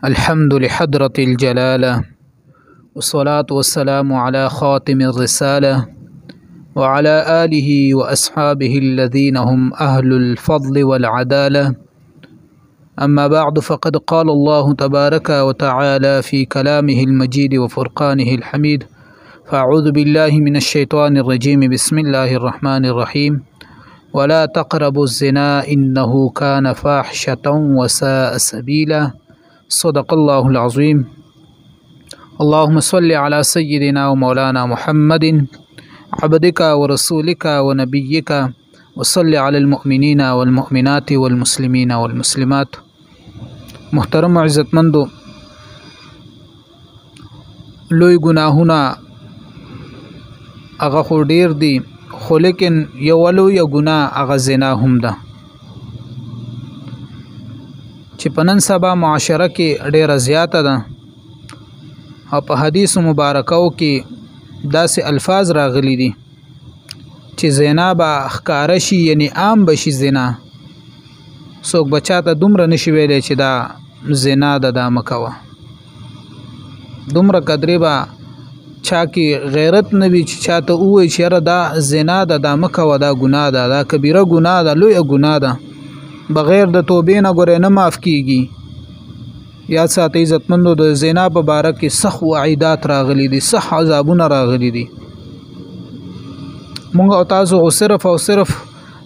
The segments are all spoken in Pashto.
الحمد لحضرة الجلالة والصلاة والسلام على خاتم الرسالة وعلى آله وأصحابه الذين هم أهل الفضل والعدالة. أما بعد، فقد قال الله تبارك وتعالى في كلامه المجيد وفرقانه الحميد: فأعوذ بالله من الشيطان الرجيم، بسم الله الرحمن الرحيم: ولا تقربوا الزنا إنه كان فاحشة وساء سبيلا. صدق الله العظيم. اللهم صل على سيدنا ومولانا محمد عبدك ورسولك ونبيك، وصل على المؤمنين والمؤمنات والمسلمين والمسلمات. محترم عزتمندو، لوی گناهونه هغه خو ډیر دي، خو لیکن یو لوی ګناه هغه زنا هم ده چې په نن سبا معاشره کې ډیره زیاته ده. او په حدیث مبارکو کې داسې الفاظ راغلي دي چې زنا به ښکاره شي، یعنی عام بشي زنا. څوک بچا ته دومره نشي ویلی چې دا زنا ده، دا مکوه. دومره قدرې به چا کې غیرت نه وي چې چا ته ووایي چې یاره دا زنا ده، دا مکوه، دا ګناه ده، دا کبیره ګناه ده، لویه ګناه ده، بغیر د توبې نه ګورې نه معاف کیږي. یاد ساتئ عزتمندو، د زنا په باره کې سخت وعیدات راغلي دي، سخت عذابونه راغلي دي. مونږ او تاسو خو صرف او صرف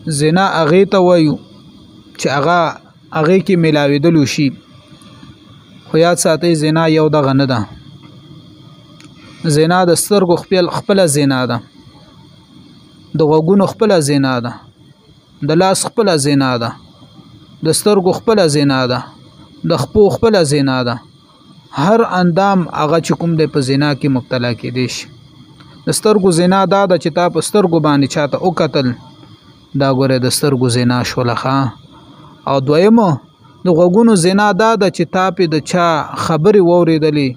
زنا هغې ته وایو چې هغې کې میلاوېدلو شي، خو یاد ساتئ زنا یو دغه نه ده. زنا د سترګو خپله زنا ده، د غوږونو خپله زنا ده، د لاس خپله زنا ده، د سترګو خپله زنا ده، د خپو خپله زنا ده. هر اندام هغه چې کوم دی په زنا کې مبتلا کېدی شي. د سترګو زنا دا ده چې تا په سترګو باندې چاته وکتل، دا ګوره د سترګو زنا شوله ښه. او دویمه د غوږونو زنا دا ده چې تا پې د چا خبرې واورېدلې،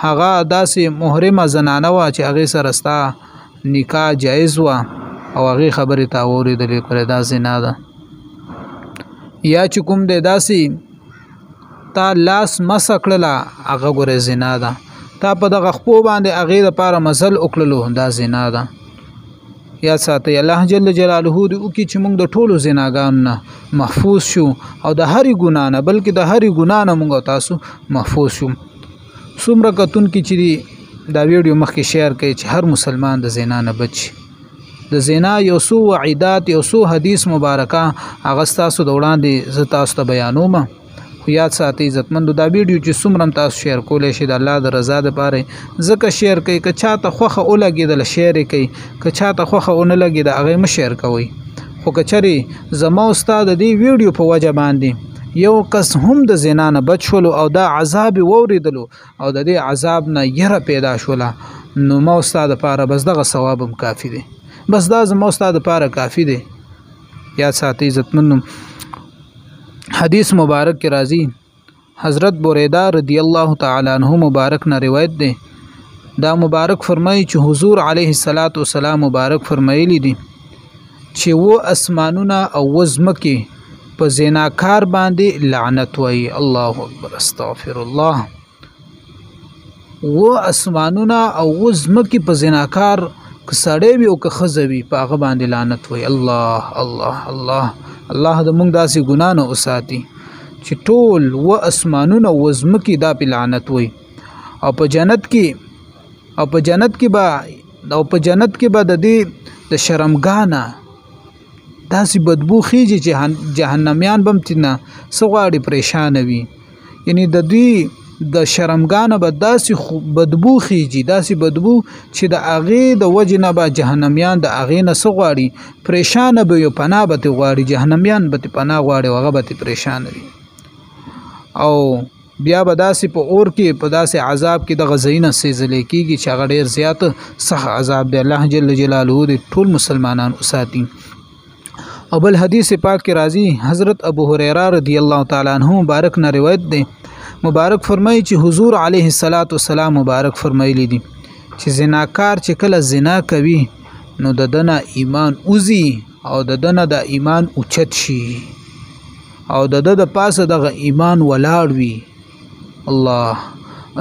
هغه داسې محرمه زنانه وه چې هغې سره ستا نکاح جایز وه او هغې خبرې تا واورېدلې، ګوره دا زنا ده. یا چې کوم دی داسې تا لاس مسه کړله، هغه ګوره زنا ده. تا په دغه خپو باندې هغې دپاره مزل وکړلو، دا زنا ده. یاد ساتئ، الله جل جلاله دې وکړي چې موږ د ټولو زناګانو نه محفوظ شو، او د هرې ګناه نه، بلکې د هرې ګناه نه موږ او تاسو محفوظ شو. څومره کتونکي چې دي دا ویډیو مخکې شیر کوي چې هر مسلمان د زنا نه بچ شي. د زنا یو څو وعیدات، یو څو حدیث مبارکه هغه ستاسو د وړاندې زه تاسو ته بیانوم. خو یاد ساتئ عزتمندو، دا ویډیو چې څومره هم تاسو شیر کولی شئ د الله د رضا دپاره ځکه شیر کوئ. که چاته خوښه ولګېدله شیر یې کوئ، که چاته خوښه ونه لګېده هغې مه شیر کوئ. خو که چېرې زما او ستا د دې ویډیو په وجه باندې یو کس هم د زنا نه بچ شولو او دا عذاب یې واورېدلو او د دې عذاب نه یره پیدا شوله، نو ما او ستا دپاره بس دغه ثواب هم کافي دی، بس دا زما او ستا دپاره کافي دی. یاد ساتئ عزتمندو، حدیث مبارک کې راځي، حضرت بریده رضی الله تعالی عنہ مبارک نه روایت دی. دا مبارک فرمایي چې حضور علیه السلام مبارک فرمایلی دي چې و اسمانونه او و ځمکې په زناکار باندې لعنت وایي. الله اکبر، استغفر الله. و اسمانونه او و ځمکې په زناکار که سړی وي او که ښځه وي په هغه باندې لعنت وایي. الله الله الله الله د موږ داسې ګناه نه وساتي چې ټول و اسمانونه و ځمکې دا پې لعنت وایي. او په جنت کې به د دې د شرمګانه داسې بدبو خیږي چې جهنمیان به هم ترېنه څه غواړي پریشانه وي. یعنی د دوی د شرمګانه به داسې بدبو خیږي، داسې بدبو چې د هغې د وجې نه به جهنمیان د هغې نه څه غواړي، پریشانه به وي، پناه به ترې غواړي، جهنمیان به ترې پناه غواړي او هغه به ترې پریشانه وي. او بیا به داسې په اور کې په داسې عذاب کې دغه ځایونه سېزلی کېږي چې هغه ډېر زیات سخت عذاب دی. الله جل جلاله دې ټول مسلمانان وساتي. او بل حدیث پاک کې راځي، حضرت ابو هریره رضی الله تعالی عنہ مبارک نه روایت دی. مبارک فرمایي چې حضور علیه السلام مبارک فرمایلی دي چې زناکار چې کله زنا کوي نو د دنه ایمان اوزي او د دنه د ایمان اوچت شي او د د پاسه دغه ایمان ولاړ وي الله،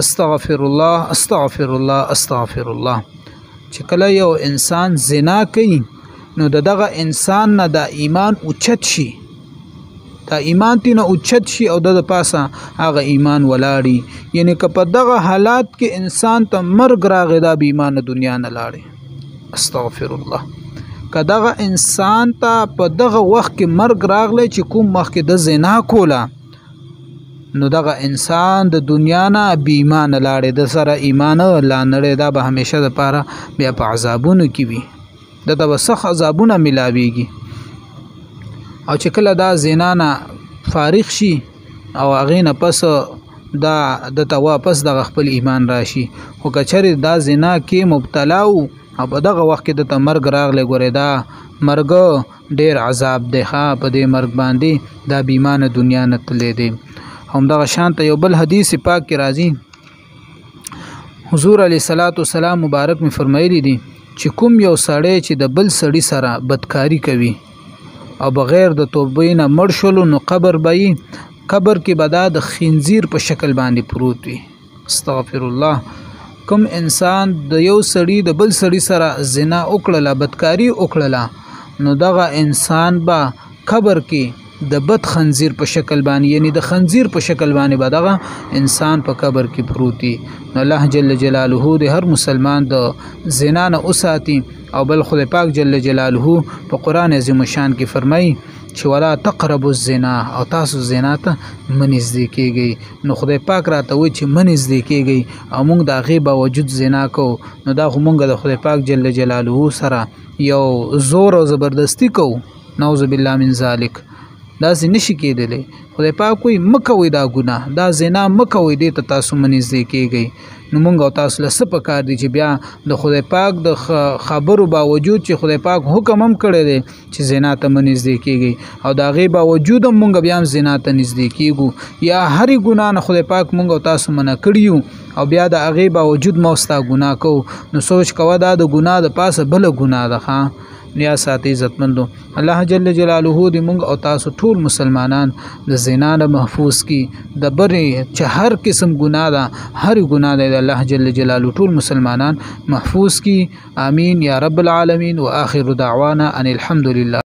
استغفر الله، استغفر الله، استغفر الله. چې کله یو انسان زنا کوي نو دغه انسان نه د ایمان اوچت شي، دا ایمان تینه اوچت شي او د پاسه هغه ایمان ولاړي. یعنی که په دغه حالات کې انسان ته مرګ راغی دا به ایمان دنیا نه لاړي. استغفر الله. که دغه انسان ته په دغه وخت کې مرګ راغلی چې کوم وخت کې د زنا کوله نو دغه انسان د دنیا نه بې ایمانه لاړی، د سره ایمان لا نړی، دا به همیشه دپاره بیا په عذابونو کې وي، دته به سخت عذابونه میلاویږي. او چې کله دا زنا نه فارغ شي او هغې نه پس دا دته واپس دغه خپل ایمان راشي. خو که چېرې دا زنا کې مبتلا و او په دغه وخت کې دته مرګ راغلی، ګورې دا مرګ ډېر عذاب دی. په دې مرګ باندې دا بې ایمانه دنیا نه تللی دی. همدغه شانته یو بل حدیث پاک کې راځي، حضور علیه الصلاۃ والسلام مبارک می فرمایلی دي چې کوم یو سړی چې د بل سړي سره بدکاری کوي او بغیر د توبې نه مړ شولو نو قبر به قبر کې به دا د خنزیر په شکل باندې پروت وي. استغفر الله. کوم انسان د یو سړي د بل سړي سره زنا وکړله، بدکاری وکړله، نو دغه انسان به قبر کې د بد خنزیر په شکل باندې، یعنی د خنزیر په شکل باندې به دغه انسان په قبر کې پروت وي. نو الله جل جلاله د هر مسلمان د زنا نه وساتي. او بل خدای پاک جل جلاله په قرآن عظیم شان کې فرمایي چې ولا تقربوا الزنا، او تاسو زنا ته منځدې کیږئ. نو خدای پاک راته وایي چې منځدې کیږئ او موږ د هغې باوجود زنا کوو، نو دا خو موږ د خدای پاک جل جلاله سره یو زور او زبردستی کوو. نعوذ بالله من ذلک. داسې نشي کېدلی. خدای پاک وایي مه کوئ دا ګناه، دا زنا مه کوئ، دې ته تاسو منځدې کیږئ. نو موږ او تاسو له څه پکار دي چې بیا د خدای پاک د خبرو باوجود چې خدای پاک حکم هم کړی دی چې زنا ته مه نږدې کیږئ او د هغې باوجود هم موږ بیا هم زنا ته نږدې کیږو، یا هرې ګناه نه خدای پاک موږ او تاسو منع کړي یو او بیا د هغې باوجود ما ستا ګناه کوو، نو سوچ کوه دا د ګناه د پاسه بله ګناه ده. ښه نیا ساتي عزتمندو. الله جل جلاله دې موږ او تاسو ټول مسلمانان د زنا نه محفوظ کی، د برې چې هر قسم ګناه ده، هر ګناه ده الله جل جلاله ټول مسلمانان محفوظ کی. آمین یا رب العالمین. واخر دعوانا ان الحمد لله.